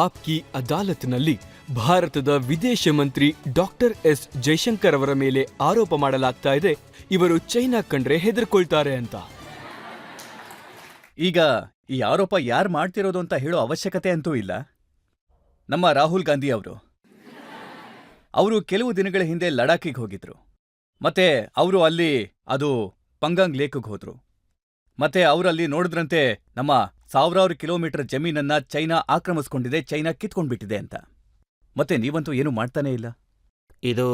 ಆಪ್ಕಿ ಅದಾಲತ್ನಲ್ಲಿ ಭಾರತದ ವಿದೇಶ ಮಂತ್ರಿ doctor S Jaishankar ಅವರ ಮೇಲೆ ಆರೋಪ ಮಾಡಲಾಗ್ತಾ ಇದೆ, ಇವರು ಚೈನಾ ಕಂಡ್ರೆ ಹೆದರ್ಕೊಳ್ತಾರೆ ಅಂತ. ಈಗ ಈ ಆರೋಪ ಯಾರು ಮಾಡ್ತಿರೋದು ಅಂತ ಹೇಳೋ ಅವಶ್ಯಕತೆ ಅಂತೂ ಇಲ್ಲ. ನಮ್ಮ ರಾಹುಲ್ ಗಾಂಧಿ ಅವರು ಕೆಲವು ದಿನಗಳ ಹಿಂದೆ ಲಡಾಖಿಗೆ ಹೋಗಿದ್ರು. ಮತ್ತೆ ಅವರು ಅಲ್ಲಿ ಅದು ಪಂಗಾಂಗ್ ಲೇಕ್ಗೆ ಹೋದ್ರು. ಮತ್ತೆ ಅವರಲ್ಲಿ ನೋಡಿದ್ರಂತೆ ನಮ್ಮ ಸಾವಿರಾರು ಕಿಲೋಮೀಟರ್ ಜಮೀನನ್ನ ಚೈನಾ ಆಕ್ರಮಿಸ್ಕೊಂಡಿದೆ, ಚೈನಾ ಕಿತ್ಕೊಂಡ್ಬಿಟ್ಟಿದೆ ಅಂತ. ಮತ್ತೆ ನೀವಂತೂ ಏನು ಮಾಡ್ತಾನೇ ಇಲ್ಲ. ಇದು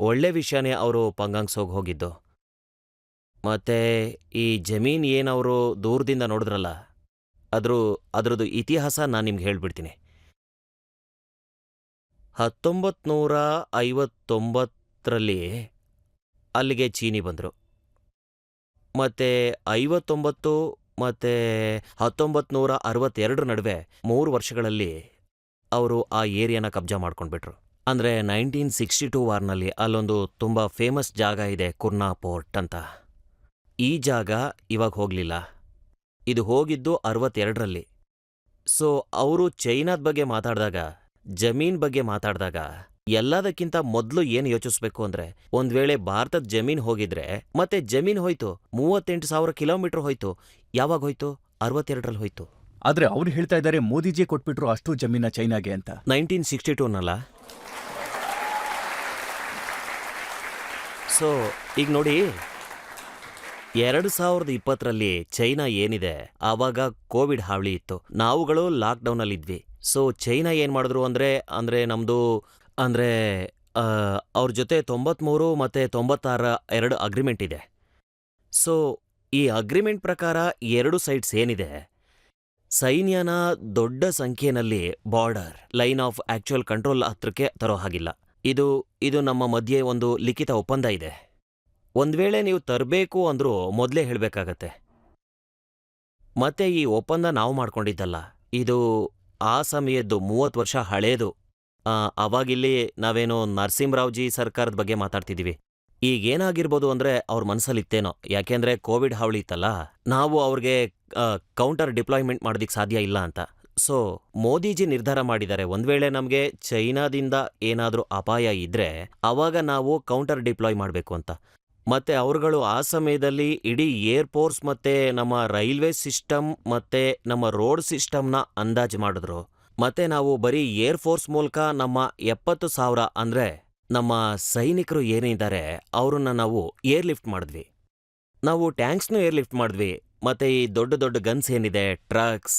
ಒಳ್ಳೆ ವಿಷಯನೇ ಅವರು ಪಂಗಾಂಗ್ಸ್ ಹೋಗಿದ್ದು. ಮತ್ತೆ ಈ ಜಮೀನ್ ಏನವರು ದೂರದಿಂದ ನೋಡಿದ್ರಲ್ಲ, ಅದ್ರದ್ದು ಇತಿಹಾಸ ನಾನು ನಿಮ್ಗೆ ಹೇಳ್ಬಿಡ್ತೀನಿ. 1959ರಲ್ಲಿ ಅಲ್ಲಿಗೆ ಚೀನಿ ಬಂದರು. ಮತ್ತೆ 59 ಮತ್ತೆ 1962 ನಡುವೆ 3 ವರ್ಷಗಳಲ್ಲಿ ಅವರು ಆ ಏರಿಯಾನ ಕಬ್ಜಾ ಮಾಡ್ಕೊಂಡ್ಬಿಟ್ರು. ಅಂದರೆ 1962 ವಾರ್ನಲ್ಲಿ ಅಲ್ಲೊಂದು ತುಂಬ ಫೇಮಸ್ ಜಾಗ ಇದೆ, ಕುರ್ನಾ ಪೋರ್ಟ್ ಅಂತ. ಈ ಜಾಗ ಇವಾಗ ಹೋಗಲಿಲ್ಲ, ಇದು ಹೋಗಿದ್ದು 62ರಲ್ಲಿ. ಸೊ ಅವರು ಚೈನಾದ ಬಗ್ಗೆ ಮಾತಾಡಿದಾಗ, ಜಮೀನ್ ಬಗ್ಗೆ ಮಾತಾಡಿದಾಗ ಎಲ್ಲದಕ್ಕಿಂತ ಮೊದಲು ಏನು ಯೋಚಿಸ್ಬೇಕು ಅಂದರೆ, ಒಂದು ವೇಳೆ ಭಾರತದ ಜಮೀನು ಹೋಗಿದ್ರೆ ಮತ್ತೆ ಜಮೀನು ಹೋಯ್ತು, 38,000 ಕಿಲೋಮೀಟರ್ ಹೋಯ್ತು. ಯಾವಾಗ ಹೋಯ್ತು? 62ರಲ್ಲಿ ಹೋಯ್ತು. ಆದ್ರೆ ಅವ್ರು ಹೇಳ್ತಾ ಇದ್ದಾರೆ ಮೋದಿಜಿ ಕೊಟ್ಬಿಟ್ರು ಅಷ್ಟು ಜಮೀನ ಚೈನಾಗೆ ಅಂತ. 1962ನಲ್ಲ. ಸೊ ಈಗ ನೋಡಿ, 2020ರಲ್ಲಿ ಚೈನಾ ಏನಿದೆ, ಆವಾಗ ಕೋವಿಡ್ ಹಾವಳಿ ಇತ್ತು, ನಾವುಗಳು ಲಾಕ್ಡೌನಲ್ಲಿದ್ವಿ. ಸೊ ಚೈನಾ ಏನು ಮಾಡಿದ್ರು ಅಂದರೆ ನಮ್ಮದು ಅವ್ರ ಜೊತೆ 93 ಮತ್ತು 96 2 ಅಗ್ರಿಮೆಂಟ್ ಇದೆ. ಸೊ ಈ ಅಗ್ರಿಮೆಂಟ್ ಪ್ರಕಾರ 2 ಸೈಡ್ಸ್ ಏನಿದೆ, ಸೈನ್ಯನ ದೊಡ್ಡ ಸಂಖ್ಯೆಯಲ್ಲಿ border line of actual control ಹತ್ರಕ್ಕೆ ತರೋ ಹಾಗಿಲ್ಲ. ಇದು ನಮ್ಮ ಮಧ್ಯೆ ಒಂದು ಲಿಖಿತ ಒಪ್ಪಂದ ಇದೆ. ಒಂದು ವೇಳೆ ನೀವು ತರಬೇಕು ಅಂದ್ರೂ ಮೊದಲೇ ಹೇಳಬೇಕಾಗತ್ತೆ. ಮತ್ತೆ ಈ ಒಪ್ಪಂದ ನಾವು ಮಾಡ್ಕೊಂಡಿದ್ದಲ್ಲ, ಇದು ಆ ಸಮಯದ್ದು 30 ವರ್ಷ ಹಳೇದು. ಅವಾಗಿಲ್ಲಿ ನಾವೇನೋ ನರಸಿಂಹರಾವ್ಜಿ ಸರ್ಕಾರದ ಬಗ್ಗೆ ಮಾತಾಡ್ತಿದ್ದೀವಿ. ಈಗೇನಾಗಿರ್ಬೋದು ಅಂದರೆ ಅವ್ರ ಮನಸ್ಸಲ್ಲಿತ್ತೇನೋ, ಯಾಕೆಂದರೆ ಕೋವಿಡ್ ಹಾವಳಿ ಇತ್ತಲ್ಲ, ನಾವು ಅವ್ರಿಗೆ ಕೌಂಟರ್ ಡಿಪ್ಲಾಯ್ಮೆಂಟ್ ಮಾಡೋದಕ್ಕೆ ಸಾಧ್ಯ ಇಲ್ಲ ಅಂತ. ಸೊ ಮೋದಿಜಿ ನಿರ್ಧಾರ ಮಾಡಿದ್ದಾರೆ, ಒಂದು ವೇಳೆ ನಮಗೆ ಚೈನಾದಿಂದ ಏನಾದರೂ ಅಪಾಯ ಇದ್ದರೆ ಆವಾಗ ನಾವು ಕೌಂಟರ್ ಡಿಪ್ಲಾಯ್ ಮಾಡಬೇಕು ಅಂತ. ಮತ್ತು ಅವರುಗಳು ಆ ಸಮಯದಲ್ಲಿ ಇಡೀ ಏರ್ಫೋರ್ಸ್ ಮತ್ತು ನಮ್ಮ ರೈಲ್ವೆ ಸಿಸ್ಟಮ್ ಮತ್ತು ನಮ್ಮ ರೋಡ್ ಸಿಸ್ಟಮ್ನ ಅಂದಾಜು ಮಾಡಿದ್ರು. ಮತ್ತು ನಾವು ಬರೀ ಏರ್ಫೋರ್ಸ್ ಮೂಲಕ ನಮ್ಮ 70,000 ಅಂದರೆ ನಮ್ಮ ಸೈನಿಕರು ಏನಿದ್ದಾರೆ ಅವ್ರನ್ನ ನಾವು ಏರ್ಲಿಫ್ಟ್ ಮಾಡಿದ್ವಿ. ನಾವು ಟ್ಯಾಂಕ್ಸ್ನೂ ಏರ್ಲಿಫ್ಟ್ ಮಾಡಿದ್ವಿ. ಮತ್ತು ಈ ದೊಡ್ಡ ದೊಡ್ಡ ಗನ್ಸ್ ಏನಿದೆ, ಟ್ರಕ್ಸ್.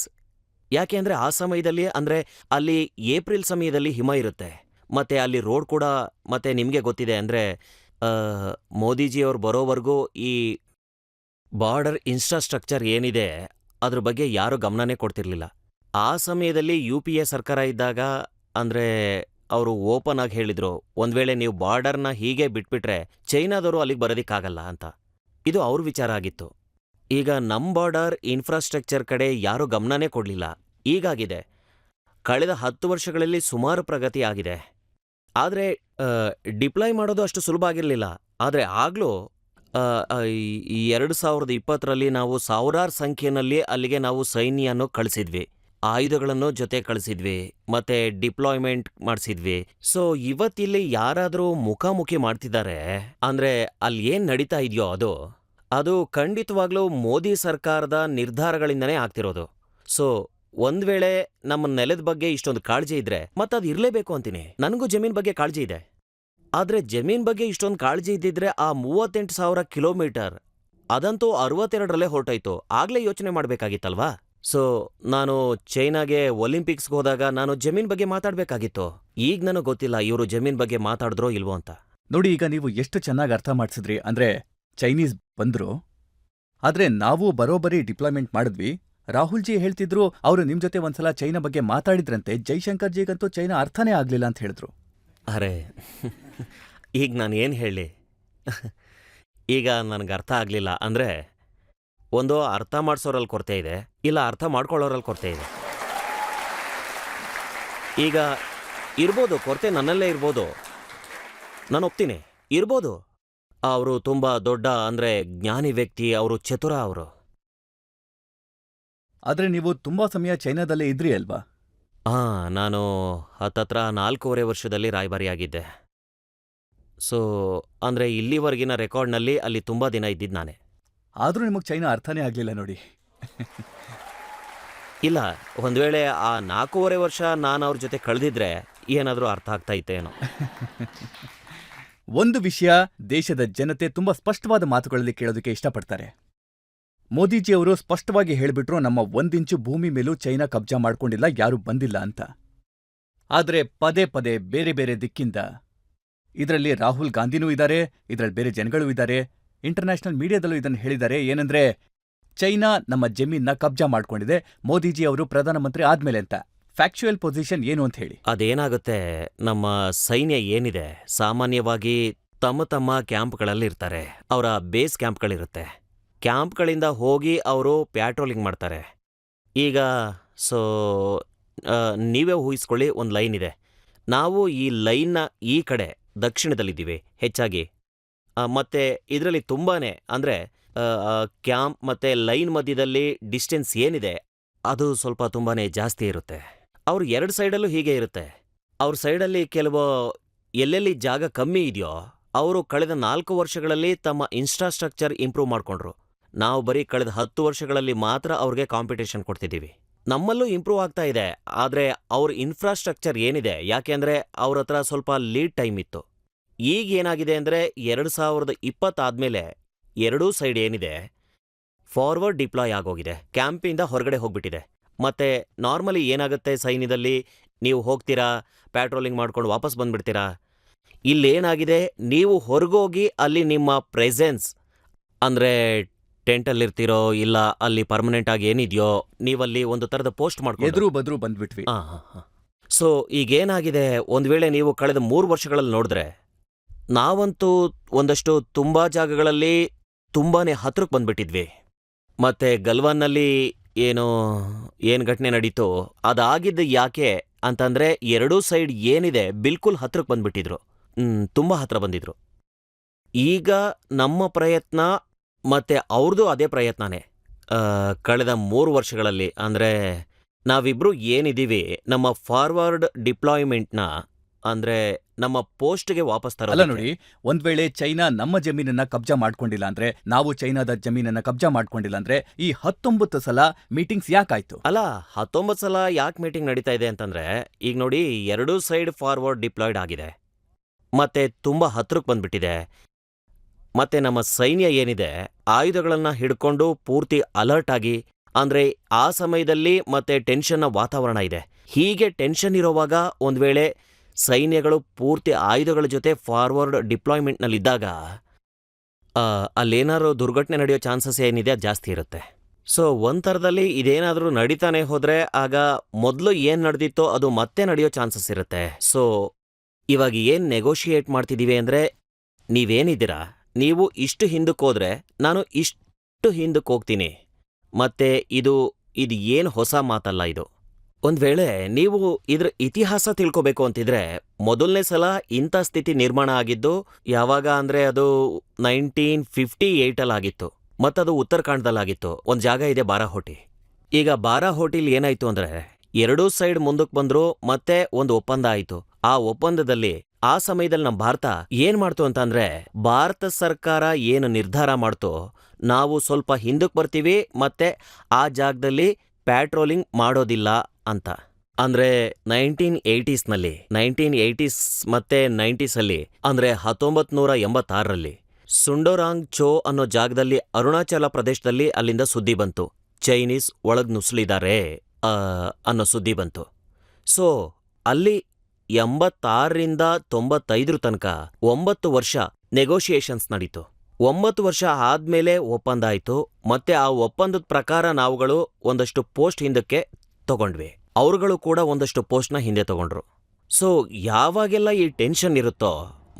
ಯಾಕೆ ಅಂದರೆ ಆ ಸಮಯದಲ್ಲಿ, ಅಂದರೆ ಅಲ್ಲಿ ಏಪ್ರಿಲ್ ಸಮಯದಲ್ಲಿ ಹಿಮ ಇರುತ್ತೆ, ಮತ್ತು ಅಲ್ಲಿ ರೋಡ್ ಕೂಡ. ಮತ್ತು ನಿಮಗೆ ಗೊತ್ತಿದೆ ಅಂದರೆ ಮೋದಿಜಿಯವ್ರು ಬರೋವರೆಗೂ ಈ ಬಾರ್ಡರ್ ಇನ್ಫ್ರಾಸ್ಟ್ರಕ್ಚರ್ ಏನಿದೆ ಅದ್ರ ಬಗ್ಗೆ ಯಾರೂ ಗಮನನೇ ಕೊಡ್ತಿರ್ಲಿಲ್ಲ. ಆ ಸಮಯದಲ್ಲಿ UPA ಸರ್ಕಾರ ಇದ್ದಾಗ ಅಂದರೆ ಅವರು ಓಪನ್ ಆಗಿ ಹೇಳಿದ್ರು, ಒಂದು ವೇಳೆ ನೀವು ಬಾರ್ಡರ್ನ ಹೀಗೆ ಬಿಟ್ಬಿಟ್ರೆ ಚೈನಾದವರು ಅಲ್ಲಿಗೆ ಬರೋದಕ್ಕಾಗಲ್ಲ ಅಂತ. ಇದು ಅವ್ರ ವಿಚಾರ ಆಗಿತ್ತು. ಈಗ ನಮ್ಮ ಬಾರ್ಡರ್ ಇನ್ಫ್ರಾಸ್ಟ್ರಕ್ಚರ್ ಕಡೆ ಯಾರೂ ಗಮನನೇ ಕೊಡಲಿಲ್ಲ. ಈಗಾಗಿದೆ, ಕಳೆದ 10 ವರ್ಷಗಳಲ್ಲಿ ಸುಮಾರು ಪ್ರಗತಿ ಆಗಿದೆ. ಆದರೆ ಡಿಪ್ಲಾಯ್ ಮಾಡೋದು ಅಷ್ಟು ಸುಲಭ ಆಗಿರಲಿಲ್ಲ. ಆದರೆ ಆಗಲೂ 2020ರಲ್ಲಿ ನಾವು ಸಾವಿರಾರು ಸಂಖ್ಯೆಯಲ್ಲಿ ಅಲ್ಲಿಗೆ ನಾವು ಸೈನ್ಯನೂ ಕಳಿಸಿದ್ವಿ, ಆಯುಧಗಳನ್ನು ಜೊತೆ ಕಳಿಸಿದ್ವಿ, ಮತ್ತೆ ಡಿಪ್ಲಾಯ್ಮೆಂಟ್ ಮಾಡಿಸಿದ್ವಿ. ಸೊ ಇವತ್ತಿಲ್ಲಿ ಯಾರಾದರೂ ಮುಖಾಮುಖಿ ಮಾಡ್ತಿದ್ದಾರೆ ಅಂದರೆ ಅಲ್ಲಿ ಏನು ನಡೀತಾ ಇದೆಯೋ ಅದು ಖಂಡಿತವಾಗ್ಲೂ ಮೋದಿ ಸರ್ಕಾರದ ನಿರ್ಧಾರಗಳಿಂದನೇ ಆಗ್ತಿರೋದು. ಸೊ ಒಂದ್ ವೇಳೆ ನಮ್ಮ ನೆಲದ ಬಗ್ಗೆ ಇಷ್ಟೊಂದು ಕಾಳಜಿ ಇದ್ರೆ ಮತ್ತದು ಇರಲೇಬೇಕು ಅಂತೀನಿ. ನನಗೂ ಜಮೀನ್ ಬಗ್ಗೆ ಕಾಳಜಿ ಇದೆ. ಆದರೆ ಜಮೀನ್ ಬಗ್ಗೆ ಇಷ್ಟೊಂದು ಕಾಳಜಿ ಇದ್ದಿದ್ರೆ ಆ 38,000 ಕಿಲೋಮೀಟರ್ ಅದಂತೂ 62ರಲ್ಲೇ ಹೊರಟೋಯ್ತು. ಆಗಲೇ ಯೋಚನೆ ಮಾಡಬೇಕಾಗಿತ್ತಲ್ವಾ? ಸೊ ನಾನು ಚೈನಾಗೆ ಒಲಿಂಪಿಕ್ಸ್ಗೆ ಹೋದಾಗ ನಾನು ಜಮೀನ್ ಬಗ್ಗೆ ಮಾತಾಡಬೇಕಾಗಿತ್ತು. ಈಗ ನನಗೆ ಗೊತ್ತಿಲ್ಲ ಇವರು ಜಮೀನ್ ಬಗ್ಗೆ ಮಾತಾಡಿದ್ರೋ ಇಲ್ವೋ ಅಂತ. ನೋಡಿ, ಈಗ ನೀವು ಎಷ್ಟು ಚೆನ್ನಾಗಿ ಅರ್ಥ ಮಾಡಿಸಿದ್ರಿ. ಅಂದ್ರೆ ಚೈನೀಸ್ ಬಂದ್ರು, ಆದ್ರೆ ನಾವು ಬರೋಬ್ಬರಿ ಡಿಪ್ಲಾಯ್ಮೆಂಟ್ ಮಾಡಿದ್ವಿ. ರಾಹುಲ್ಜಿ ಹೇಳ್ತಿದ್ರು ಅವರು ನಿಮ್ ಜೊತೆ ಒಂದ್ಸಲ ಚೈನಾ ಬಗ್ಗೆ ಮಾತಾಡಿದ್ರಂತೆ, ಜೈಶಂಕರ್ ಜಿಗಂತೂ ಚೈನಾ ಅರ್ಥನೇ ಆಗ್ಲಿಲ್ಲ ಅಂತ ಹೇಳಿದ್ರು. ಅರೆ ಈಗ ನಾನು ಏನು ಹೇಳಿ, ಈಗ ನನಗೆ ಅರ್ಥ ಆಗಲಿಲ್ಲ ಅಂದರೆ ಒಂದು ಅರ್ಥ ಮಾಡಿಸೋರಲ್ಲಿ ಕೊರತೆ ಇದೆ, ಇಲ್ಲ ಅರ್ಥ ಮಾಡ್ಕೊಳ್ಳೋರಲ್ಲಿ ಕೊರತೆ ಇದೆ. ಈಗ ಇರ್ಬೋದು, ಕೊರತೆ ನನ್ನಲ್ಲೇ ಇರ್ಬೋದು, ನಾನು ಒಪ್ತೀನಿ, ಇರ್ಬೋದು. ಅವರು ತುಂಬ ದೊಡ್ಡ ಅಂದರೆ ಜ್ಞಾನಿ ವ್ಯಕ್ತಿ, ಅವರು ಚತುರ ಅವರು. ಆದ್ರೆ ನೀವು ತುಂಬಾ ಸಮಯ ಚೈನಾದಲ್ಲೇ ಇದ್ರಿ ಅಲ್ವಾ? ನಾನು ಹತ್ತತ್ರ 4.5 ವರ್ಷದಲ್ಲಿ ರಾಯಭಾರಿಯಾಗಿದ್ದೆ. ಸೊ ಅಂದರೆ ಇಲ್ಲಿವರೆಗಿನ ರೆಕಾರ್ಡ್ನಲ್ಲಿ ಅಲ್ಲಿ ತುಂಬ ದಿನ ಇದ್ದಿದ್ದು ನಾನೇ. ಆದ್ರೂ ನಿಮಗೆ ಚೈನಾ ಅರ್ಥನೇ ಆಗ್ಲಿಲ್ಲ ನೋಡಿ. ಇಲ್ಲ, ಒಂದು ವೇಳೆ ಆ 4.5 ವರ್ಷ ನಾನು ಅವ್ರ ಜೊತೆ ಕಳೆದಿದ್ರೆ ಏನಾದರೂ ಅರ್ಥ ಆಗ್ತಾ ಇತ್ತೇನೋ. ಒಂದು ವಿಷಯ ದೇಶದ ಜನತೆ ತುಂಬಾ ಸ್ಪಷ್ಟವಾದ ಮಾತುಗಳಲ್ಲಿ ಕೇಳೋದಕ್ಕೆ ಇಷ್ಟಪಡ್ತಾರೆ. ಮೋದಿಜಿ ಅವರು ಸ್ಪಷ್ಟವಾಗಿ ಹೇಳ್ಬಿಟ್ರು, ನಮ್ಮ 1 ಇಂಚು ಭೂಮಿ ಮೇಲೂ ಚೈನಾ ಕಬ್ಜಾ ಮಾಡ್ಕೊಂಡಿಲ್ಲ, ಯಾರೂ ಬಂದಿಲ್ಲ ಅಂತ. ಆದ್ರೆ ಪದೇ ಪದೇ ಬೇರೆ ಬೇರೆ ದಿಕ್ಕಿಂದ, ಇದರಲ್ಲಿ ರಾಹುಲ್ ಗಾಂಧಿನೂ ಇದ್ದಾರೆ, ಇದರಲ್ಲಿ ಬೇರೆ ಜನಗಳೂ ಇದ್ದಾರೆ, ಇಂಟರ್ನ್ಯಾಷನಲ್ ಮೀಡಿಯಾದಲ್ಲೂ ಇದನ್ನು ಹೇಳಿದ್ದಾರೆ. ಏನಂದ್ರೆ ಚೈನಾ ನಮ್ಮ ಜಮೀನ್ನ ಕಬ್ಜಾ ಮಾಡ್ಕೊಂಡಿದೆ ಮೋದಿಜಿ ಅವರು ಪ್ರಧಾನಮಂತ್ರಿ ಆದ್ಮೇಲೆ ಅಂತ. ಫ್ಯಾಕ್ಚುಯಲ್ ಪೊಸಿಷನ್ ಏನು ಅಂತ ಹೇಳಿ. ಅದೇನಾಗುತ್ತೆ, ನಮ್ಮ ಸೈನ್ಯ ಏನಿದೆ ಸಾಮಾನ್ಯವಾಗಿ ತಮ್ಮ ತಮ್ಮ ಕ್ಯಾಂಪ್ಗಳಲ್ಲಿ ಇರ್ತಾರೆ. ಅವರ ಬೇಸ್ ಕ್ಯಾಂಪ್ಗಳಿರುತ್ತೆ. ಕ್ಯಾಂಪ್ಗಳಿಂದ ಹೋಗಿ ಅವರು ಪ್ಯಾಟ್ರೋಲಿಂಗ್ ಮಾಡ್ತಾರೆ. ಈಗ ಸೊ ನೀವೇ ಊಹಿಸ್ಕೊಳ್ಳಿ, ಒಂದು ಲೈನ್ ಇದೆ. ನಾವು ಈ ಲೈನ್ನ ಈ ಕಡೆ ದಕ್ಷಿಣದಲ್ಲಿದ್ದೀವಿ ಹೆಚ್ಚಾಗಿ. ಮತ್ತು ಇದರಲ್ಲಿ ತುಂಬಾ ಅಂದರೆ ಕ್ಯಾಂಪ್ ಮತ್ತು ಲೈನ್ ಮಧ್ಯದಲ್ಲಿ ಡಿಸ್ಟೆನ್ಸ್ ಏನಿದೆ ಅದು ಸ್ವಲ್ಪ ತುಂಬಾ ಜಾಸ್ತಿ ಇರುತ್ತೆ. ಅವ್ರು 2 ಸೈಡಲ್ಲೂ ಹೀಗೆ ಇರುತ್ತೆ. ಅವ್ರ ಸೈಡಲ್ಲಿ ಕೆಲವು ಎಲ್ಲೆಲ್ಲಿ ಜಾಗ ಕಮ್ಮಿ ಇದೆಯೋ ಅವರು ಕಳೆದ 4 ವರ್ಷಗಳಲ್ಲಿ ತಮ್ಮ ಇನ್ಫ್ರಾಸ್ಟ್ರಕ್ಚರ್ ಇಂಪ್ರೂವ್ ಮಾಡ್ಕೊಂಡ್ರು. ನಾವು ಬರೀ ಕಳೆದ 10 ವರ್ಷಗಳಲ್ಲಿ ಮಾತ್ರ ಅವ್ರಿಗೆ ಕಾಂಪಿಟೇಷನ್ ಕೊಡ್ತಿದ್ದೀವಿ. ನಮ್ಮಲ್ಲೂ ಇಂಪ್ರೂವ್ ಆಗ್ತಾ ಇದೆ, ಆದರೆ ಅವ್ರ ಇನ್ಫ್ರಾಸ್ಟ್ರಕ್ಚರ್ ಏನಿದೆ, ಯಾಕೆಂದರೆ ಅವ್ರ ಹತ್ರ ಸ್ವಲ್ಪ ಲೀಡ್ ಟೈಮ್ ಇತ್ತು. ಈಗ ಏನಾಗಿದೆ ಅಂದರೆ 2020 ಆದಮೇಲೆ ಎರಡೂ ಸೈಡ್ ಏನಿದೆ ಫಾರ್ವರ್ಡ್ ಡಿಪ್ಲಾಯ್ ಆಗೋಗಿದೆ, ಕ್ಯಾಂಪಿಂದ ಹೊರಗಡೆ ಹೋಗ್ಬಿಟ್ಟಿದೆ. ಮತ್ತು ನಾರ್ಮಲಿ ಏನಾಗುತ್ತೆ ಸೈನ್ಯದಲ್ಲಿ, ನೀವು ಹೋಗ್ತೀರಾ ಪ್ಯಾಟ್ರೋಲಿಂಗ್ ಮಾಡ್ಕೊಂಡು ವಾಪಸ್ ಬಂದ್ಬಿಡ್ತೀರಾ. ಇಲ್ಲೇನಾಗಿದೆ, ನೀವು ಹೊರಗೋಗಿ ಅಲ್ಲಿ ನಿಮ್ಮ ಪ್ರೆಸೆನ್ಸ್ ಅಂದರೆ ಟೆಂಟಲ್ಲಿರ್ತೀರೋ ಇಲ್ಲ ಅಲ್ಲಿ ಪರ್ಮನೆಂಟ್ ಆಗಿ ಏನಿದೆಯೋ ನೀವಲ್ಲಿ ಒಂದು ಥರದ ಪೋಸ್ಟ್ ಮಾಡ್ಕೊಂಡು ಎದುರು ಬದ್ರು ಬಂದ್ಬಿಟ್ವಿ. ಸೊ ಈಗೇನಾಗಿದೆ, ಒಂದು ವೇಳೆ ನೀವು ಕಳೆದ 3 ವರ್ಷಗಳಲ್ಲಿ ನೋಡಿದ್ರೆ ನಾವಂತೂ ಒಂದಷ್ಟು ತುಂಬ ಜಾಗಗಳಲ್ಲಿ ತುಂಬಾ ಹತ್ರಕ್ಕೆ ಬಂದ್ಬಿಟ್ಟಿದ್ವಿ. ಮತ್ತು ಗಲ್ವಾನ್ನಲ್ಲಿ ಏನು ಘಟನೆ ನಡೀತೋ ಅದಾಗಿದ್ದು ಯಾಕೆ ಅಂತಂದರೆ ಎರಡೂ ಸೈಡ್ ಏನಿದೆ ಬಿಲ್ಕುಲ್ ಹತ್ರಕ್ಕೆ ಬಂದ್ಬಿಟ್ಟಿದ್ರು, ತುಂಬ ಹತ್ರ ಬಂದಿದ್ರು. ಈಗ ನಮ್ಮ ಪ್ರಯತ್ನ ಮತ್ತು ಅವ್ರದ್ದು ಅದೇ ಪ್ರಯತ್ನನೇ. ಕಳೆದ 3 ವರ್ಷಗಳಲ್ಲಿ ಅಂದರೆ ನಾವಿಬ್ಬರು ಏನಿದ್ದೀವಿ ನಮ್ಮ ಫಾರ್ವರ್ಡ್ ಡಿಪ್ಲಾಯ್ಮೆಂಟ್ನ ಅಂದರೆ ನಮ್ಮ ಪೋಸ್ಟ್ಗೆ ವಾಪಸ್ ಅಲ್ಲ ತರಲ್ಲ. ನೋಡಿ, ಒಂದ್ ವೇಳೆ ಚೈನಾ ನಮ್ಮ ಜಮೀನನ್ನ ಕಬ್ಜಾ ಮಾಡ್ಕೊಂಡಿಲ್ಲ ಅಂದ್ರೆ, ನಾವು ಚೈನಾದ ಜಮೀನನ್ನ ಕಬ್ಜಾ ಮಾಡ್ಕೊಂಡಿಲ್ಲ ಅಂದ್ರೆ, ಈ 19 ಸಲ ಮೀಟಿಂಗ್ಸ್ ಯಾಕಾಯ್ತು? ಅಲ್ಲ, 19 ಸಲ ಯಾಕೆ ಮೀಟಿಂಗ್ ನಡೀತಾ ಇದೆ ಅಂತಂದ್ರೆ, ಈಗ ನೋಡಿ ಎರಡೂ ಸೈಡ್ ಫಾರ್ವರ್ಡ್ ಡಿಪ್ಲಾಯ್ಡ್ ಆಗಿದೆ, ಮತ್ತೆ ತುಂಬಾ ಹತ್ರಕ್ಕೆ ಬಂದ್ಬಿಟ್ಟಿದೆ. ಮತ್ತೆ ನಮ್ಮ ಸೈನ್ಯ ಏನಿದೆ ಆಯುಧಗಳನ್ನ ಹಿಡ್ಕೊಂಡು ಪೂರ್ತಿ ಅಲರ್ಟ್ ಆಗಿ, ಅಂದ್ರೆ ಆ ಸಮಯದಲ್ಲಿ ಮತ್ತೆ ಟೆನ್ಷನ್ನ ವಾತಾವರಣ ಇದೆ. ಹೀಗೆ ಟೆನ್ಷನ್ ಇರೋವಾಗ ಒಂದ್ ವೇಳೆ ಸೈನ್ಯಗಳು ಪೂರ್ತಿ ಆಯುಧಗಳ ಜೊತೆ ಫಾರ್ವರ್ಡ್ ಡಿಪ್ಲಾಯ್ಮೆಂಟ್ನಲ್ಲಿದ್ದಾಗ ಅಲ್ಲೇನಾದ್ರು ದುರ್ಘಟನೆ ನಡೆಯೋ ಚಾನ್ಸಸ್ ಏನಿದೆ ಅದು ಜಾಸ್ತಿ ಇರುತ್ತೆ. ಸೊ ಒಂದ್ ಥರದಲ್ಲಿ ಇದೇನಾದರೂ ನಡೀತಾನೆ ಹೋದ್ರೆ ಆಗ ಮೊದಲು ಏನು ನಡೆದಿತ್ತೋ ಅದು ಮತ್ತೆ ನಡೆಯೋ ಚಾನ್ಸಸ್ ಇರುತ್ತೆ. ಸೊ ಇವಾಗ ಏನು ನೆಗೋಷಿಯೇಟ್ ಮಾಡ್ತಿದ್ದೀವಿ ಅಂದರೆ, ನೀವೇನಿದ್ದೀರಾ ನೀವು ಇಷ್ಟು ಹಿಂದಕ್ಕೆ ಹೋದ್ರೆ ನಾನು ಇಷ್ಟು ಹಿಂದಕ್ಕೆ ಹೋಗ್ತೀನಿ. ಮತ್ತೆ ಇದು ಏನು ಹೊಸ ಮಾತಲ್ಲ ಇದು. ಒಂದ್ ವೇಳೆ ನೀವು ಇದ್ರ ಇತಿಹಾಸ ತಿಳ್ಕೊಬೇಕು ಅಂತಿದ್ರೆ, ಮೊದಲನೇ ಸಲ ಇಂಥ ಸ್ಥಿತಿ ನಿರ್ಮಾಣ ಆಗಿದ್ದು ಯಾವಾಗ ಅಂದ್ರೆ ಅದು 1958 ಆಗಿತ್ತು. ಮತ್ತದು ಉತ್ತರಾಖಂಡದಲ್ಲಾಗಿತ್ತು. ಒಂದ್ ಜಾಗ ಇದೆ ಬಾರಾಹೋಟಿ. ಈಗ ಬಾರಾಹೋಟಿಲ್ ಏನಾಯ್ತು ಅಂದ್ರೆ, ಎರಡೂ ಸೈಡ್ ಮುಂದಕ್ಕೆ ಬಂದ್ರು, ಮತ್ತೆ ಒಂದು ಒಪ್ಪಂದ ಆಯ್ತು. ಆ ಒಪ್ಪಂದದಲ್ಲಿ ಆ ಸಮಯದಲ್ಲಿ ನಮ್ಮ ಭಾರತ ಏನ್ ಮಾಡ್ತು ಅಂತಂದ್ರೆ, ಭಾರತ ಸರ್ಕಾರ ಏನು ನಿರ್ಧಾರ ಮಾಡ್ತು, ನಾವು ಸ್ವಲ್ಪ ಹಿಂದಕ್ಕೆ ಬರ್ತೀವಿ ಮತ್ತೆ ಆ ಜಾಗದಲ್ಲಿ ಪ್ಯಾಟ್ರೋಲಿಂಗ್ ಮಾಡೋದಿಲ್ಲ ಅಂತ. ಅಂದ್ರೆ 1980s ಮತ್ತೆ 90s ಅಂದ್ರೆ 1986ರಲ್ಲಿ ಸುಂಡೋರಾಂಗ್ ಚೋ ಅನ್ನೋ ಜಾಗದಲ್ಲಿ ಅರುಣಾಚಲ ಪ್ರದೇಶದಲ್ಲಿ ಅಲ್ಲಿಂದ ಸುದ್ದಿ ಬಂತು, ಚೈನೀಸ್ ಒಳಗ್ ನುಸುಳಿದ್ದಾರೆ ಅನ್ನೋ ಸುದ್ದಿ ಬಂತು. ಸೊ ಅಲ್ಲಿ 86ರಿಂದ 95 ತನಕ 9 ವರ್ಷ ನೆಗೋಷಿಯೇಷನ್ಸ್ ನಡೀತು. 9 ವರ್ಷ ಆದ್ಮೇಲೆ ಒಪ್ಪಂದ ಆಯ್ತು. ಮತ್ತೆ ಆ ಒಪ್ಪಂದದ ಪ್ರಕಾರ ನಾವುಗಳು ಒಂದಷ್ಟು ಪೋಸ್ಟ್ ಹಿಂದಕ್ಕೆ ತಗೊಂಡ್ವಿ, ಅವ್ರುಗಳು ಕೂಡ ಒಂದಷ್ಟು ಪೋಸ್ಟ್ನ ಹಿಂದೆ ತಗೊಂಡ್ರು. ಸೊ ಯಾವಾಗೆಲ್ಲ ಈ ಟೆನ್ಷನ್ ಇರುತ್ತೋ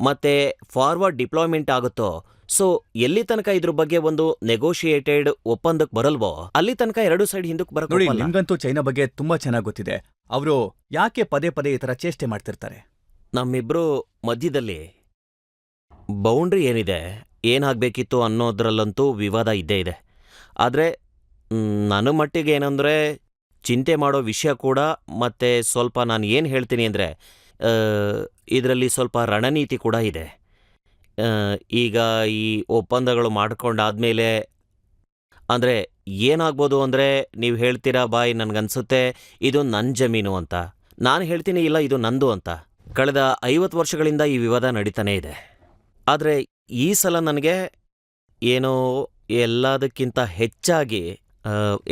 ಮತ್ತೆ ಫಾರ್ವರ್ಡ್ ಡಿಪ್ಲಾಯ್ಮೆಂಟ್ ಆಗುತ್ತೋ, ಸೊ ಎಲ್ಲಿ ತನಕ ಇದ್ರ ಬಗ್ಗೆ ಒಂದು ನೆಗೋಷಿಯೇಟೆಡ್ ಒಪ್ಪಂದಕ್ಕೆ ಬರಲ್ವೋ ಅಲ್ಲಿ ತನಕ ಎರಡು ಸೈಡ್ ಹಿಂದಕ್ಕೆ ನೋಡಿ, ಬರಲ್ಲ. ನಿಮ್ಗಂತೂ ಚೈನಾ ಬಗ್ಗೆ ತುಂಬಾ ಚೆನ್ನಾಗಿ ಗೊತ್ತಿದೆ. ಅವರು ಯಾಕೆ ಪದೇ ಪದೇ ಈ ತರ ಚೇಷ್ಟೆ ಮಾಡ್ತಿರ್ತಾರೆ? ನಮ್ಮಿಬ್ರು ಮಧ್ಯದಲ್ಲಿ ಬೌಂಡ್ರಿ ಏನಿದೆ, ಏನಾಗಬೇಕಿತ್ತು ಅನ್ನೋದ್ರಲ್ಲಂತೂ ವಿವಾದ ಇದ್ದೇ ಇದೆ. ಆದರೆ ನನ್ನ ಮಟ್ಟಿಗೆ ಏನಂದರೆ ಚಿಂತೆ ಮಾಡೋ ವಿಷಯ ಕೂಡ ಮತ್ತೆ ಸ್ವಲ್ಪ ನಾನು ಏನು ಹೇಳ್ತೀನಿ ಅಂದರೆ ಇದರಲ್ಲಿ ಸ್ವಲ್ಪ ರಣನೀತಿ ಕೂಡ ಇದೆ. ಆ, ಈಗ ಈ ಒಪ್ಪಂದಗಳು ಮಾಡ್ಕೊಂಡಾದ್ಮೇಲೆ ಅಂದರೆ ಏನಾಗ್ಬೋದು ಅಂದರೆ ನೀವು ಹೇಳ್ತೀರಾ ಬಾಯ್ ನನಗನ್ಸುತ್ತೆ ಇದು ನನ್ನ ಜಮೀನು ಅಂತ, ನಾನು ಹೇಳ್ತೀನಿ ಇಲ್ಲ ಇದು ನಂದು ಅಂತ. ಕಳೆದ 50 ವರ್ಷಗಳಿಂದ ಈ ವಿವಾದ ನಡೀತಾನೇ ಇದೆ. ಆದರೆ ಈ ಸಲ ನನಗೆ ಏನೋ ಎಲ್ಲದಕ್ಕಿಂತ ಹೆಚ್ಚಾಗಿ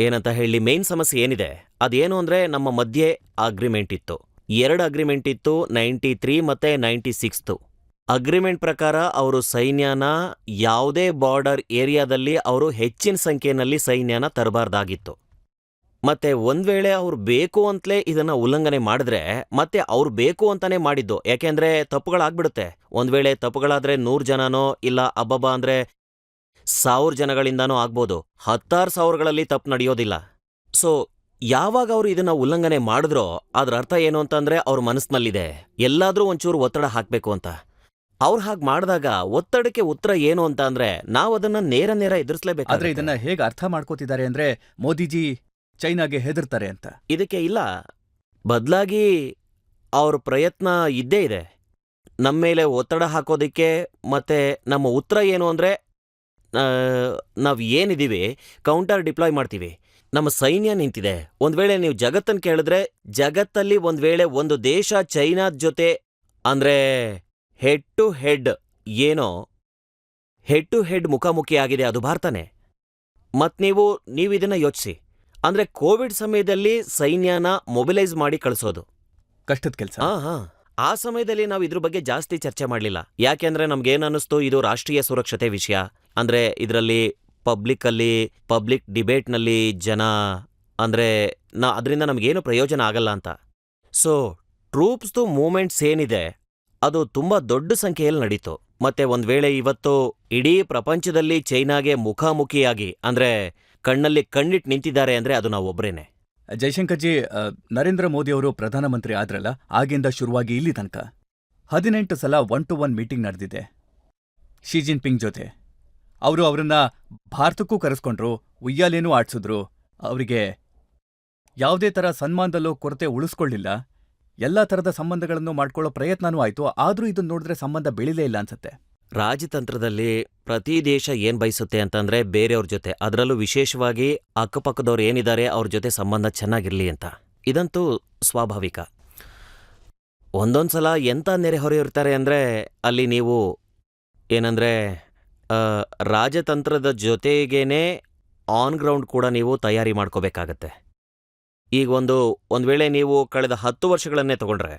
ಏನಂತ ಹೇಳಿ ಮೇನ್ ಸಮಸ್ಯೆ ಏನಿದೆ ಅದೇನು ಅಂದರೆ ನಮ್ಮ ಮಧ್ಯೆ ಅಗ್ರಿಮೆಂಟ್ ಇತ್ತು. 2 ಅಗ್ರಿಮೆಂಟ್ ಇತ್ತು, 93 ಮತ್ತು 96. ಅಗ್ರಿಮೆಂಟ್ ಪ್ರಕಾರ ಅವರು ಸೈನ್ಯನ ಯಾವುದೇ ಬಾರ್ಡರ್ ಏರಿಯಾದಲ್ಲಿ ಅವರು ಹೆಚ್ಚಿನ ಸಂಖ್ಯೆಯಲ್ಲಿ ಸೈನ್ಯನ ತರಬಾರ್ದಾಗಿತ್ತು. ಮತ್ತೆ ಒಂದ್ ವೇಳೆ ಅವ್ರು ಬೇಕು ಅಂತಲೇ ಇದನ್ನ ಉಲ್ಲಂಘನೆ ಮಾಡಿದ್ರೆ ಮತ್ತೆ ಅವ್ರು ಬೇಕು ಅಂತಾನೆ ಮಾಡಿದ್ದು, ಯಾಕೆಂದ್ರೆ ತಪ್ಪುಗಳಾಗ್ಬಿಡುತ್ತೆ. ಒಂದ್ ವೇಳೆ ತಪ್ಪುಗಳಾದ್ರೆ 100 ಜನನೋ ಇಲ್ಲ ಅಬ್ಬಬ್ಬ ಅಂದ್ರೆ 1000 ಜನಗಳಿಂದಾನೋ ಆಗ್ಬೋದು, 10,000ಗಳಲ್ಲಿ ತಪ್ಪು ನಡೆಯೋದಿಲ್ಲ. ಸೊ ಯಾವಾಗ ಅವರು ಇದನ್ನ ಉಲ್ಲಂಘನೆ ಮಾಡಿದ್ರೋ ಅದ್ರ ಅರ್ಥ ಏನು ಅಂತಂದ್ರೆ ಅವ್ರ ಮನಸ್ಸಿನಲ್ಲಿದೆ ಎಲ್ಲಾದ್ರೂ ಒಂಚೂರು ಒತ್ತಡ ಹಾಕ್ಬೇಕು ಅಂತ. ಅವ್ರು ಹಾಗೆ ಮಾಡಿದಾಗ ಒತ್ತಡಕ್ಕೆ ಉತ್ತರ ಏನು ಅಂತ ಅಂದ್ರೆ ನಾವು ಅದನ್ನ ನೇರ ಆದ್ರೆ ಎದುರಿಸಲೇಬೇಕಾದ್ರೆ ಇದನ್ನ ಹೇಗೆ ಅರ್ಥ ಮಾಡ್ಕೋತಿದ್ದಾರೆ ಅಂದ್ರೆ ಮೋದಿಜಿ ಚೈನಾಗೆ ಹೆದರ್ತಾರೆ ಅಂತ. ಇದಕ್ಕೆ ಇಲ್ಲ, ಬದಲಾಗಿ ಅವ್ರ ಪ್ರಯತ್ನ ಇದ್ದೇ ಇದೆ ನಮ್ಮ ಮೇಲೆ ಒತ್ತಡ ಹಾಕೋದಿಕ್ಕೆ. ಮತ್ತೆ ನಮ್ಮ ಉತ್ತರ ಏನು ಅಂದ್ರೆ ನಾವು ಏನಿದೀವಿ ಕೌಂಟರ್ ಡಿಪ್ಲಾಯ್ ಮಾಡ್ತೀವಿ. ನಮ್ಮ ಸೈನ್ಯ ನಿಂತಿದೆ. ಒಂದ್ ವೇಳೆ ನೀವು ಜಗತ್ತನ್ನು ಕೇಳಿದ್ರೆ ಜಗತ್ತಲ್ಲಿ ಒಂದ್ ವೇಳೆ ಒಂದು ದೇಶ ಚೈನಾದ ಜೊತೆ ಅಂದ್ರೆ ಹೆಡ್ ಟು ಹೆಡ್ ಏನೋ ಹೆಡ್ ಟು ಹೆಡ್ ಮುಖಾಮುಖಿ ಆಗಿದೆ ಅದು ಭಾರತನೇ. ಮತ್ ನೀವಿದನ್ನ ಯೋಚಿಸಿ, ಅಂದ್ರೆ ಕೋವಿಡ್ ಸಮಯದಲ್ಲಿ ಸೈನ್ಯನ ಮೊಬಿಲೈಸ್ ಮಾಡಿ ಕಳಿಸೋದು ಕಷ್ಟದ ಕೆಲಸ. ಆ ಸಮಯದಲ್ಲಿ ನಾವು ಇದ್ರ ಬಗ್ಗೆ ಜಾಸ್ತಿ ಚರ್ಚೆ ಮಾಡಲಿಲ್ಲ. ಯಾಕೆಂದ್ರೆ ನಮ್ಗೇನನ್ನಿಸ್ತು ಇದು ರಾಷ್ಟ್ರೀಯ ಸುರಕ್ಷತೆ ವಿಷಯ. ಅಂದ್ರೆ ಇದರಲ್ಲಿ ಪಬ್ಲಿಕ್ ಡಿಬೇಟ್ನಲ್ಲಿ ಜನ ಅಂದ್ರೆ ಅದರಿಂದ ನಮಗೇನು ಪ್ರಯೋಜನ ಆಗಲ್ಲ ಅಂತ. ಸೊ ಟ್ರೂಪ್ಸ್ದು ಮೂವ್ಮೆಂಟ್ಸ್ ಏನಿದೆ ಅದು ತುಂಬಾ ದೊಡ್ಡ ಸಂಖ್ಯೆಯಲ್ಲಿ ನಡೀತು. ಮತ್ತೆ ಒಂದ್ ವೇಳೆ ಇವತ್ತು ಇಡೀ ಪ್ರಪಂಚದಲ್ಲಿ ಚೈನಾಗೆ ಮುಖಾಮುಖಿಯಾಗಿ ಅಂದ್ರೆ ಕಣ್ಣಲ್ಲಿ ಕಣ್ಣಿಟ್ಟು ನಿಂತಿದ್ದಾರೆ ಅಂದ್ರೆ ಅದು ನಾವು ಒಬ್ರೇನೆ. ಜೈಶಂಕರ್ ಜಿ, ನರೇಂದ್ರ ಮೋದಿ ಅವರು ಪ್ರಧಾನಮಂತ್ರಿ ಆದ್ರಲ್ಲ, ಆಗಿಂದ ಶುರುವಾಗಿ ಇಲ್ಲಿ ತನಕ 18 ಸಲ 1-to-1 ಮೀಟಿಂಗ್ ನಡೆದಿದೆ ಶಿ ಜಿನ್ಪಿಂಗ್ ಜೊತೆ. ಅವರು ಅವರನ್ನ ಭಾರತಕ್ಕೂ ಕರೆಸ್ಕೊಂಡ್ರು, ಉಯ್ಯಾಲೇನೂ ಆಡ್ಸಿದ್ರು. ಅವರಿಗೆ ಯಾವುದೇ ಥರ ಸನ್ಮಾನದಲ್ಲೂ ಕೊರತೆ ಉಳಿಸ್ಕೊಳ್ಳಿಲ್ಲ. ಎಲ್ಲಾ ಥರದ ಸಂಬಂಧಗಳನ್ನು ಮಾಡ್ಕೊಳ್ಳೋ ಪ್ರಯತ್ನನೂ ಆಯ್ತು. ಆದ್ರೂ ಇದನ್ನ ನೋಡಿದ್ರೆ ಸಂಬಂಧ ಬೆಳಿಲೇ ಇಲ್ಲ ಅನ್ಸತ್ತೆ. ರಾಜತಂತ್ರದಲ್ಲಿ ಪ್ರತಿ ದೇಶ ಏನ್ ಬಯಸುತ್ತೆ ಅಂತಂದ್ರೆ ಬೇರೆಯವ್ರ ಜೊತೆ, ಅದರಲ್ಲೂ ವಿಶೇಷವಾಗಿ ಅಕ್ಕಪಕ್ಕದವ್ರು ಏನಿದ್ದಾರೆ ಅವ್ರ ಜೊತೆ ಸಂಬಂಧ ಚೆನ್ನಾಗಿರ್ಲಿ ಅಂತ. ಇದಂತೂ ಸ್ವಾಭಾವಿಕ. ಒಂದೊಂದ್ಸಲ ಎಂಥ ನೆರೆಹೊರೆ ಇರ್ತಾರೆ ಅಂದ್ರೆ ಅಲ್ಲಿ ನೀವು ಏನಂದ್ರೆ ರಾಜತಂತ್ರದ ಜೊತೆಗೇನೆ ಆನ್ ಗ್ರೌಂಡ್ ಕೂಡ ನೀವು ತಯಾರಿ ಮಾಡ್ಕೋಬೇಕಾಗತ್ತೆ. ಈಗ ಒಂದ್ ವೇಳೆ ನೀವು ಕಳೆದ 10 ವರ್ಷಗಳನ್ನೇ ತಗೊಂಡ್ರೆ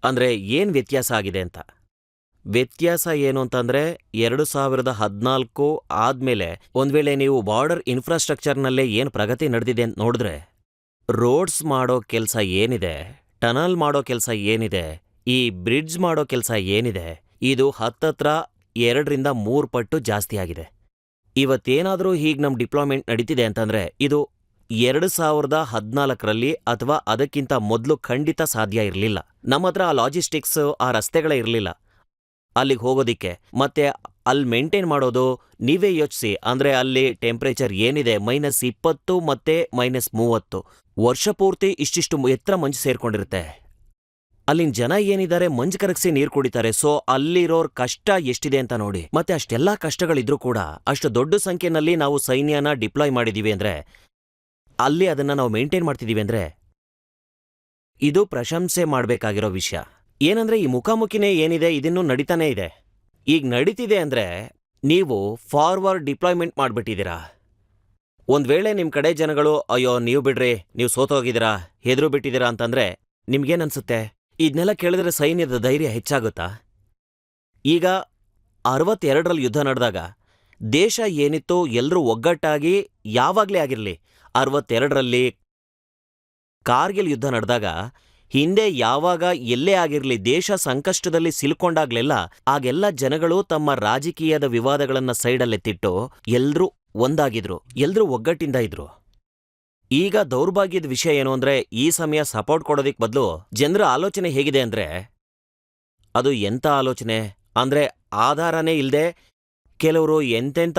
ಅಂದ್ರೆ ಏನ್ ವ್ಯತ್ಯಾಸ ಆಗಿದೆ ಅಂತ. ವ್ಯತ್ಯಾಸ ಏನು ಅಂತಂದ್ರೆ 2014 ಆದ್ಮೇಲೆ ಒಂದ್ ವೇಳೆ ನೀವು ಬಾರ್ಡರ್ ಇನ್ಫ್ರಾಸ್ಟ್ರಕ್ಚರ್ನಲ್ಲೇ ಏನ್ ಪ್ರಗತಿ ನಡೆದಿದೆ ಅಂತ ನೋಡಿದ್ರೆ, ರೋಡ್ಸ್ ಮಾಡೋ ಕೆಲಸ ಏನಿದೆ, ಟನಲ್ ಮಾಡೋ ಕೆಲಸ ಏನಿದೆ, ಈ ಬ್ರಿಡ್ಜ್ ಮಾಡೋ ಕೆಲಸ ಏನಿದೆ, ಇದು ಹತ್ತತ್ರ 2-3 ಪಟ್ಟು ಜಾಸ್ತಿ ಆಗಿದೆ. ಇವತ್ತೇನಾದ್ರೂ ಹೀಗೆ ನಮ್ ಡಿಪ್ಲಾಯ್ಮೆಂಟ್ ನಡೀತಿದೆ ಅಂತಂದ್ರೆ ಇದು 2014ರಲ್ಲಿ ಅಥವಾ ಅದಕ್ಕಿಂತ ಮೊದಲು ಖಂಡಿತ ಸಾಧ್ಯ ಇರಲಿಲ್ಲ. ನಮ್ಮ ಹತ್ರ ಆ ಲಾಜಿಸ್ಟಿಕ್ಸ್, ಆ ರಸ್ತೆಗಳೇ ಇರಲಿಲ್ಲ ಅಲ್ಲಿಗೆ ಹೋಗೋದಿಕ್ಕೆ. ಮತ್ತೆ ಅಲ್ಲಿ ಮೇಂಟೈನ್ ಮಾಡೋದು ನೀವೇ ಯೋಚಿಸಿ. ಅಂದ್ರೆ ಅಲ್ಲಿ ಟೆಂಪ್ರೇಚರ್ ಏನಿದೆ -20 ಮತ್ತೆ -30. ವರ್ಷ ಪೂರ್ತಿ ಇಷ್ಟಿಷ್ಟು ಎತ್ತರ ಮಂಜು ಸೇರ್ಕೊಂಡಿರುತ್ತೆ. ಅಲ್ಲಿನ ಜನ ಏನಿದ್ದಾರೆ ಮಂಜು ಕರಗಿಸಿ ನೀರು ಕುಡಿತಾರೆ. ಸೊ ಅಲ್ಲಿರೋರ್ ಕಷ್ಟ ಎಷ್ಟಿದೆ ಅಂತ ನೋಡಿ. ಮತ್ತೆ ಅಷ್ಟೆಲ್ಲಾ ಕಷ್ಟಗಳಿದ್ರೂ ಕೂಡ ಅಷ್ಟು ದೊಡ್ಡ ಸಂಖ್ಯೆನಲ್ಲಿ ನಾವು ಸೈನ್ಯನ ಡಿಪ್ಲಾಯ್ ಮಾಡಿದೀವಿ ಅಂದ್ರೆ, ಅಲ್ಲಿ ಅದನ್ನ ನಾವು ಮೇಂಟೈನ್ ಮಾಡ್ತಿದೀವಿ ಅಂದ್ರೆ ಇದು ಪ್ರಶಂಸೆ ಮಾಡ್ಬೇಕಾಗಿರೋ ವಿಷಯ. ಏನಂದ್ರೆ ಈ ಮುಖಾಮುಖಿನೇ ಏನಿದೆ ಇದನ್ನು ನಡೀತಾನೇ ಇದೆ. ಈಗ ನಡೀತಿದೆ ಅಂದ್ರೆ ನೀವು ಫಾರ್ವರ್ಡ್ ಡಿಪ್ಲಾಯ್ಮೆಂಟ್ ಮಾಡ್ಬಿಟ್ಟಿದ್ದೀರಾ. ಒಂದ್ ವೇಳೆ ನಿಮ್ ಕಡೆ ಜನಗಳು ಅಯ್ಯೋ ನೀವು ಬಿಡ್ರಿ, ನೀವು ಸೋತೋಗಿದ್ದೀರಾ, ಹೆದ್ರು ಬಿಟ್ಟಿದ್ದೀರಾ ಅಂತಂದ್ರೆ ನಿಮ್ಗೇನನ್ಸುತ್ತೆ? ಇದನ್ನೆಲ್ಲ ಕೇಳಿದ್ರೆ ಸೈನ್ಯದ ಧೈರ್ಯ ಹೆಚ್ಚಾಗುತ್ತಾ? ಈಗ 62ರಲ್ಲಿ ಯುದ್ಧ ನಡೆದಾಗ ದೇಶ ಏನಿತ್ತು ಎಲ್ಲರೂ ಒಗ್ಗಟ್ಟಾಗಿ ಯಾವಾಗ್ಲೇ ಆಗಿರ್ಲಿ, 62ರಲ್ಲಿ ಕಾರ್ಗಿಲ್ ಯುದ್ಧ ನಡೆದಾಗ ಹಿಂದೆ ಯಾವಾಗ ಎಲ್ಲೇ ಆಗಿರ್ಲಿ ದೇಶ ಸಂಕಷ್ಟದಲ್ಲಿ ಸಿಲುಕೊಂಡಾಗ್ಲೆಲ್ಲ ಆಗೆಲ್ಲ ಜನಗಳು ತಮ್ಮ ರಾಜಕೀಯದ ವಿವಾದಗಳನ್ನ ಸೈಡಲ್ಲೆತ್ತಿಟ್ಟು ಎಲ್ರೂ ಒಂದಾಗಿದ್ರು, ಎಲ್ರೂ ಒಗ್ಗಟ್ಟಿಂದ ಇದ್ರು. ಈಗ ದೌರ್ಭಾಗ್ಯದ ವಿಷಯ ಏನು ಅಂದ್ರೆ ಈ ಸಮಯ ಸಪೋರ್ಟ್ ಕೊಡೋದಿಕ್ ಬದಲು ಜನರ ಆಲೋಚನೆ ಹೇಗಿದೆ ಅಂದ್ರೆ, ಅದು ಎಂಥ ಆಲೋಚನೆ ಅಂದ್ರೆ ಆಧಾರನೇ ಇಲ್ಲದೆ ಕೆಲವರು ಎಂತೆಂಥ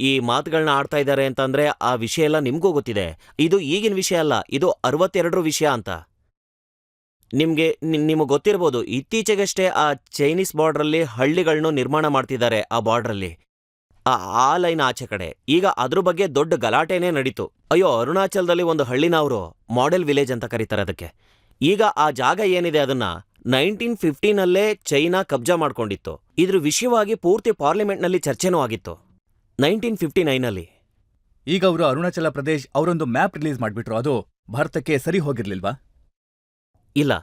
ಈ ಮಾತುಗಳನ್ನ ಆಡ್ತಾ ಇದ್ದಾರೆ ಅಂತಂದ್ರೆ ಆ ವಿಷಯ ಎಲ್ಲ ನಿಮ್ಗೂ ಗೊತ್ತಿದೆ. ಇದು ಈಗಿನ ವಿಷಯ ಅಲ್ಲ, ಇದು 62 ವಿಷಯ ಅಂತ. ನಿಮಗೆ ಗೊತ್ತಿರ್ಬೋದು, ಇತ್ತೀಚೆಗಷ್ಟೇ ಆ ಚೈನೀಸ್ ಬಾರ್ಡ್ರಲ್ಲಿ ಹಳ್ಳಿಗಳನ್ನೂ ನಿರ್ಮಾಣ ಮಾಡ್ತಿದ್ದಾರೆ. ಆ ಬಾರ್ಡ್ರಲ್ಲಿ ಆ ಲೈನ್ ಆಚೆ ಕಡೆ ಈಗ ಅದ್ರ ಬಗ್ಗೆ ದೊಡ್ಡ ಗಲಾಟೆನೇ ನಡೀತು. ಅಯ್ಯೋ, ಅರುಣಾಚಲದಲ್ಲಿ ಒಂದು ಹಳ್ಳಿನ ಅವರು ಮಾಡೆಲ್ ವಿಲೇಜ್ ಅಂತ ಕರೀತಾರೆ ಅದಕ್ಕೆ. ಈಗ ಆ ಜಾಗ ಏನಿದೆ ಅದನ್ನ 1915ನಲ್ಲೇ ಚೈನಾ ಕಬ್ಜಾ ಮಾಡ್ಕೊಂಡಿತ್ತು. ಇದ್ರ ವಿಷಯವಾಗಿ ಪೂರ್ತಿ ಪಾರ್ಲಿಮೆಂಟ್ನಲ್ಲಿ ಚರ್ಚೆನೂ ಆಗಿತ್ತು 1959ನಲ್ಲಿ. ಈಗ ಅವರು ಅರುಣಾಚಲ ಪ್ರದೇಶ್ ಅವರೊಂದು ಮ್ಯಾಪ್ ರಿಲೀಸ್ ಮಾಡ್ಬಿಟ್ರು, ಅದು ಭಾರತಕ್ಕೆ ಸರಿ ಹೋಗಿರ್ಲಿಲ್ವಾ? ಇಲ್ಲ,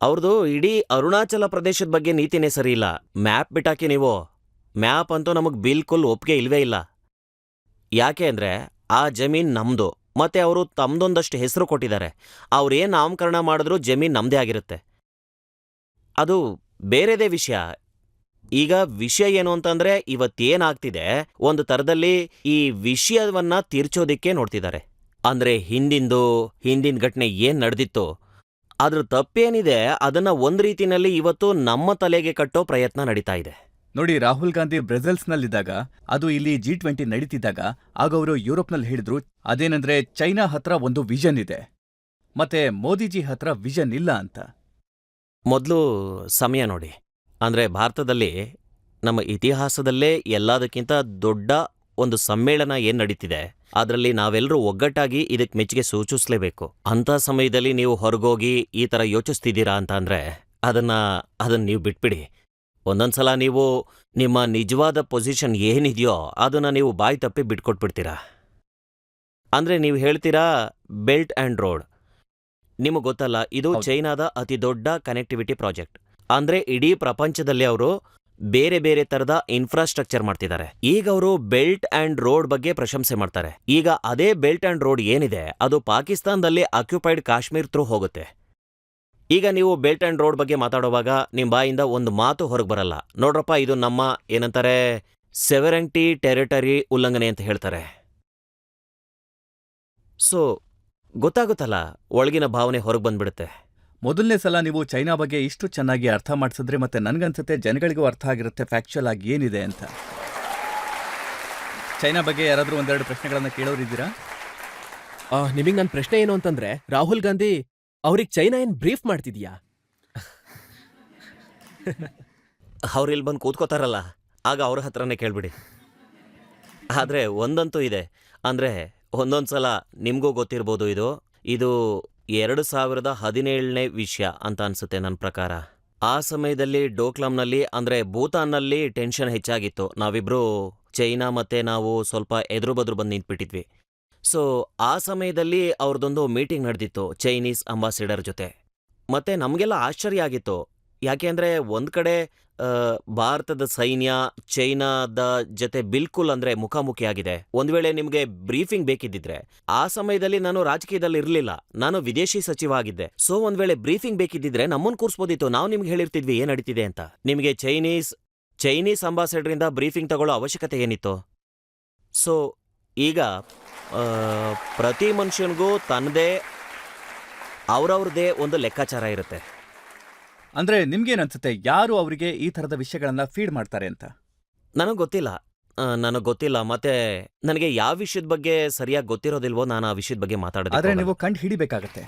ಅವ್ರದ್ದು ಇಡೀ ಅರುಣಾಚಲ ಪ್ರದೇಶದ ಬಗ್ಗೆ ನೀತಿನೇ ಸರಿ ಇಲ್ಲ. ಮ್ಯಾಪ್ ಬಿಟ್ಟಾಕಿ ನೀವು, ಮ್ಯಾಪ್ ಅಂತೂ ನಮಗೆ ಬಿಲ್ಕುಲ್ ಒಪ್ಪಿಗೆ ಇಲ್ವೇ ಇಲ್ಲ. ಯಾಕೆ ಅಂದ್ರೆ ಆ ಜಮೀನ್ ನಮ್ದು, ಮತ್ತೆ ಅವರು ತಮ್ದೊಂದಷ್ಟು ಹೆಸರು ಕೊಟ್ಟಿದ್ದಾರೆ. ಅವ್ರೇನ್ ನಾಮಕರಣ ಮಾಡಿದ್ರು ಜಮೀನ್ ನಮ್ದೇ ಆಗಿರುತ್ತೆ. ಅದು ಬೇರೆದೇ ವಿಷಯ. ಈಗ ವಿಷಯ ಏನು ಅಂತಂದ್ರೆ ಇವತ್ತೇನಾಗ್ತಿದೆ, ಒಂದು ತರದಲ್ಲಿ ಈ ವಿಷಯವನ್ನ ತೀರ್ಚೋದಿಕ್ಕೆ ನೋಡ್ತಿದ್ದಾರೆ. ಅಂದ್ರೆ ಹಿಂದಿನ ಘಟನೆ ಏನ್ ನಡೆದಿತ್ತು, ಅದ್ರ ತಪ್ಪೇನಿದೆ ಅದನ್ನ ಒಂದ್ ರೀತಿನಲ್ಲಿ ಇವತ್ತು ನಮ್ಮ ತಲೆಗೆ ಕಟ್ಟೋ ಪ್ರಯತ್ನ ನಡೀತಾ ಇದೆ. ನೋಡಿ, ರಾಹುಲ್ ಗಾಂಧಿ ಬ್ರೆಸೆಲ್ಸ್ನಲ್ಲಿದ್ದಾಗ, ಅದು ಇಲ್ಲಿ G20 ನಡೀತಿದ್ದಾಗ, ಆಗ ಅವರು ಯುರೋಪ್ನಲ್ಲಿ ಹೇಳಿದ್ರು, ಅದೇನಂದ್ರೆ ಚೈನಾ ಹತ್ರ ಒಂದು ವಿಷನ್ ಇದೆ, ಮತ್ತೆ ಮೋದಿಜಿ ಹತ್ರ ವಿಷನ್ ಇಲ್ಲ ಅಂತ. ಮೊದಲು ಸಮಯ ನೋಡಿ. ಅಂದ್ರೆ ಭಾರತದಲ್ಲಿ ನಮ್ಮ ಇತಿಹಾಸದಲ್ಲೇ ಎಲ್ಲದಕ್ಕಿಂತ ದೊಡ್ಡ ಒಂದು ಸಮ್ಮೇಳನ ಏನ್ ನಡೀತಿದೆ, ಅದರಲ್ಲಿ ನಾವೆಲ್ಲರೂ ಒಗ್ಗಟ್ಟಾಗಿ ಇದಕ್ಕೆ ಮೆಚ್ಚುಗೆ ಸೂಚಿಸಲೇಬೇಕು. ಅಂಥ ಸಮಯದಲ್ಲಿ ನೀವು ಹೊರಗೋಗಿ ಈ ಥರ ಯೋಚಿಸ್ತಿದ್ದೀರಾ ಅಂತ ಅಂದ್ರೆ ಅದನ್ನ ನೀವು ಬಿಟ್ಬಿಡಿ. ಒಂದೊಂದ್ಸಲ ನೀವು ನಿಮ್ಮ ನಿಜವಾದ ಪೊಸಿಷನ್ ಏನಿದೆಯೋ ಅದನ್ನ ನೀವು ಬಾಯಿ ತಪ್ಪಿ ಬಿಟ್ಕೊಟ್ಬಿಡ್ತೀರಾ. ಅಂದ್ರೆ ನೀವು ಹೇಳ್ತೀರಾ ಬೆಲ್ಟ್ ಆ್ಯಂಡ್ ರೋಡ್. ನಿಮಗೆ ಗೊತ್ತಲ್ಲ, ಇದು ಹೌದು. ಚೈನಾದ ಅತಿ ದೊಡ್ಡ ಕನೆಕ್ಟಿವಿಟಿ ಪ್ರಾಜೆಕ್ಟ್. ಅಂದ್ರೆ ಇಡೀ ಪ್ರಪಂಚದಲ್ಲಿ ಅವರು ಬೇರೆ ಬೇರೆ ತರದ ಇನ್ಫ್ರಾಸ್ಟ್ರಕ್ಚರ್ ಮಾಡ್ತಿದ್ದಾರೆ. ಈಗ ಅವರು ಬೆಲ್ಟ್ ಆ್ಯಂಡ್ ರೋಡ್ ಬಗ್ಗೆ ಪ್ರಶಂಸೆ ಮಾಡ್ತಾರೆ. ಈಗ ಅದೇ ಬೆಲ್ಟ್ ಆ್ಯಂಡ್ ರೋಡ್ ಏನಿದೆ ಅದು ಪಾಕಿಸ್ತಾನದಲ್ಲಿ ಆಕ್ಯುಪೈಡ್ ಕಾಶ್ಮೀರ್ ಥ್ರೂ ಹೋಗುತ್ತೆ. ಈಗ ನೀವು ಬೆಲ್ಟ್ ಆ್ಯಂಡ್ ರೋಡ್ ಬಗ್ಗೆ ಮಾತಾಡುವಾಗ ನಿಮ್ಮ ಬಾಯಿಂದ ಒಂದು ಮಾತು ಹೊರಗೆ ಬರಲ್ಲ. ನೋಡ್ರಪ್ಪ, ಇದು ನಮ್ಮ ಏನಂತಾರೆ ಸೆವೆರೆಂಟಿ ಟೆರಿಟರಿ ಉಲ್ಲಂಘನೆ ಅಂತ ಹೇಳ್ತಾರೆ. ಸೊ ಗೊತ್ತಾಗುತ್ತಲ್ಲ, ಒಳಗಿನ ಭಾವನೆ ಹೊರಗೆ ಬಂದ್ಬಿಡುತ್ತೆ. ಮೊದಲನೇ ಸಲ ನೀವು ಚೈನಾ ಬಗ್ಗೆ ಇಷ್ಟು ಚೆನ್ನಾಗಿ ಅರ್ಥ ಮಾಡಿಸಿದ್ರೆ, ಮತ್ತೆ ನನ್ಗನ್ಸುತ್ತೆ ಜನಗಳಿಗೂ ಅರ್ಥ ಆಗಿರುತ್ತೆ ಫ್ಯಾಕ್ಚುಯಲ್ ಆಗಿ ಏನಿದೆ ಅಂತ. ಚೈನಾ ಬಗ್ಗೆ ಯಾರಾದರೂ ಒಂದೆರಡು ಪ್ರಶ್ನೆಗಳನ್ನ ಕೇಳೋರಿದ್ದೀರಾ? ನಿಮಗೆ ನನ್ನ ಪ್ರಶ್ನೆ ಏನು ಅಂತಂದ್ರೆ, ರಾಹುಲ್ ಗಾಂಧಿ ಅವ್ರಿಗೆ ಚೈನಾ ಏನ್ ಬ್ರೀಫ್ ಮಾಡ್ತಿದ್ಯಾ? ಅವ್ರಿಲ್ಲಿ ಬಂದು ಕೂತ್ಕೋತಾರಲ್ಲ, ಆಗ ಅವ್ರ ಹತ್ರನೇ ಕೇಳ್ಬಿಡಿ. ಆದರೆ ಒಂದಂತೂ ಇದೆ, ಅಂದರೆ ಒಂದೊಂದ್ಸಲ ನಿಮಗೂ ಗೊತ್ತಿರ್ಬೋದು, ಇದು 2017ನೇ ವಿಷಯ ಅಂತ ಅನ್ಸುತ್ತೆ ನನ್ನ ಪ್ರಕಾರ. ಆ ಸಮಯದಲ್ಲಿ ಡೋಕ್ಲಾಮ್ನಲ್ಲಿ ಅಂದರೆ ಭೂತಾನ್ನಲ್ಲಿ ಟೆನ್ಷನ್ ಹೆಚ್ಚಾಗಿತ್ತು. ನಾವಿಬ್ರು ಚೈನಾ ಮತ್ತೆ ನಾವು ಸ್ವಲ್ಪ ಎದುರು ಬದ್ರು ಬಂದು ನಿಂತ್ಬಿಟ್ಟಿದ್ವಿ. ಸೊ ಆ ಸಮಯದಲ್ಲಿ ಅವ್ರದ್ದೊಂದು ಮೀಟಿಂಗ್ ನಡೆದಿತ್ತು ಚೈನೀಸ್ ಅಂಬಾಸಿಡರ್ ಜೊತೆ. ಮತ್ತೆ ನಮಗೆಲ್ಲ ಆಶ್ಚರ್ಯ ಆಗಿತ್ತು. ಯಾಕೆ ಅಂದರೆ ಒಂದು ಕಡೆ ಭಾರತದ ಸೈನ್ಯ ಚೈನಾದ ಜೊತೆ ಬಿಲ್ಕುಲ್ ಅಂದರೆ ಮುಖಾಮುಖಿಯಾಗಿದೆ. ಒಂದು ವೇಳೆ ನಿಮಗೆ ಬ್ರೀಫಿಂಗ್ ಬೇಕಿದ್ದಿದ್ರೆ, ಆ ಸಮಯದಲ್ಲಿ ನಾನು ರಾಜಕೀಯದಲ್ಲಿ ಇರಲಿಲ್ಲ, ನಾನು ವಿದೇಶಿ ಸಚಿವ ಆಗಿದ್ದೆ. ಸೊ ಒಂದು ವೇಳೆ ಬ್ರೀಫಿಂಗ್ ಬೇಕಿದ್ದಿದ್ರೆ ನಮ್ಮನ್ನು ಕೂರಿಸ್ಬೋದಿತ್ತು, ನಾವು ನಿಮ್ಗೆ ಹೇಳಿರ್ತಿದ್ವಿ ಏನ್ ನಡೀತಿದೆ ಅಂತ. ನಿಮಗೆ ಚೈನೀಸ್ ಅಂಬಾಸಿಡರಿಂದ ಬ್ರೀಫಿಂಗ್ ತಗೊಳ್ಳೋ ಅವಶ್ಯಕತೆ ಏನಿತ್ತು? ಸೊ ಈಗ ಪ್ರತಿ ಮನುಷ್ಯನಿಗೂ ತನ್ನದೇ ಅವ್ರವ್ರದ್ದೇ ಒಂದು ಲೆಕ್ಕಾಚಾರ ಇರುತ್ತೆ. ಅಂದ್ರೆ ನಿಮ್ಗೇನನ್ಸುತ್ತೆ, ಯಾರು ಅವರಿಗೆ ಈ ಥರದ ವಿಷಯಗಳನ್ನ ಫೀಡ್ ಮಾಡ್ತಾರೆ ಅಂತ? ನನಗೆ ಗೊತ್ತಿಲ್ಲ. ಮತ್ತೆ ನನಗೆ ಯಾವ ವಿಷಯದ ಬಗ್ಗೆ ಸರಿಯಾಗಿ ಗೊತ್ತಿರೋದಿಲ್ವೋ ನಾನು ಆ ವಿಷಯದ ಬಗ್ಗೆ ಆದ್ರೆ ಮಾತಾಡೋದು. ನೀವು ಕಂಡು ಹಿಡಿಬೇಕಾಗತ್ತೆ.